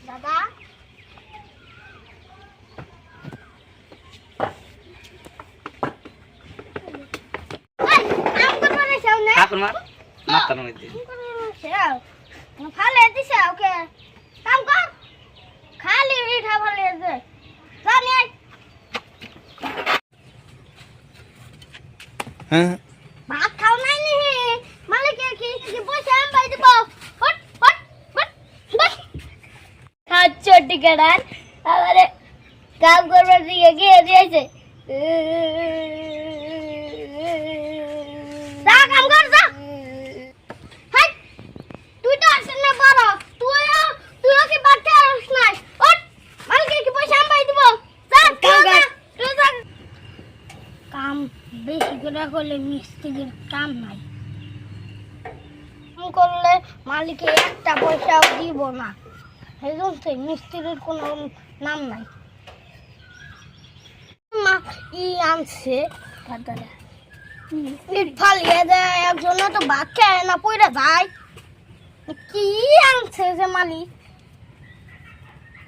দাদা ফালে দিছে ওকে কাম কর খালি পিঠা ফালে দে জানি হ্যাঁ ভাত খাও নাই নি মালিক কি পয়সা আম পাই দিব হট হট হট হট আচ্ছা ঠিক আছে আমারে কাম করবার দিকে গিয়ে দিয়েছে যা কাম কর যা হাট তুই তো আসছ না বড় তুইও কি বাচ্চা আসছ না হট মালিক কি পয়সা আম পাই দিব যা কাম কর তুই যা কাম বেশি করে করলে মিস্ত্রির কাম নাই কাম করলে মালিকে একটা পয়সাও দিব না এই জন্য মিস্ত্রির কোনো নাম নাই মা ই আনছে বাজারে ইট ফালিয়ে দেয় একজনে তো ভাত খায় না পয়রা যায় কি আনছে যে মালিক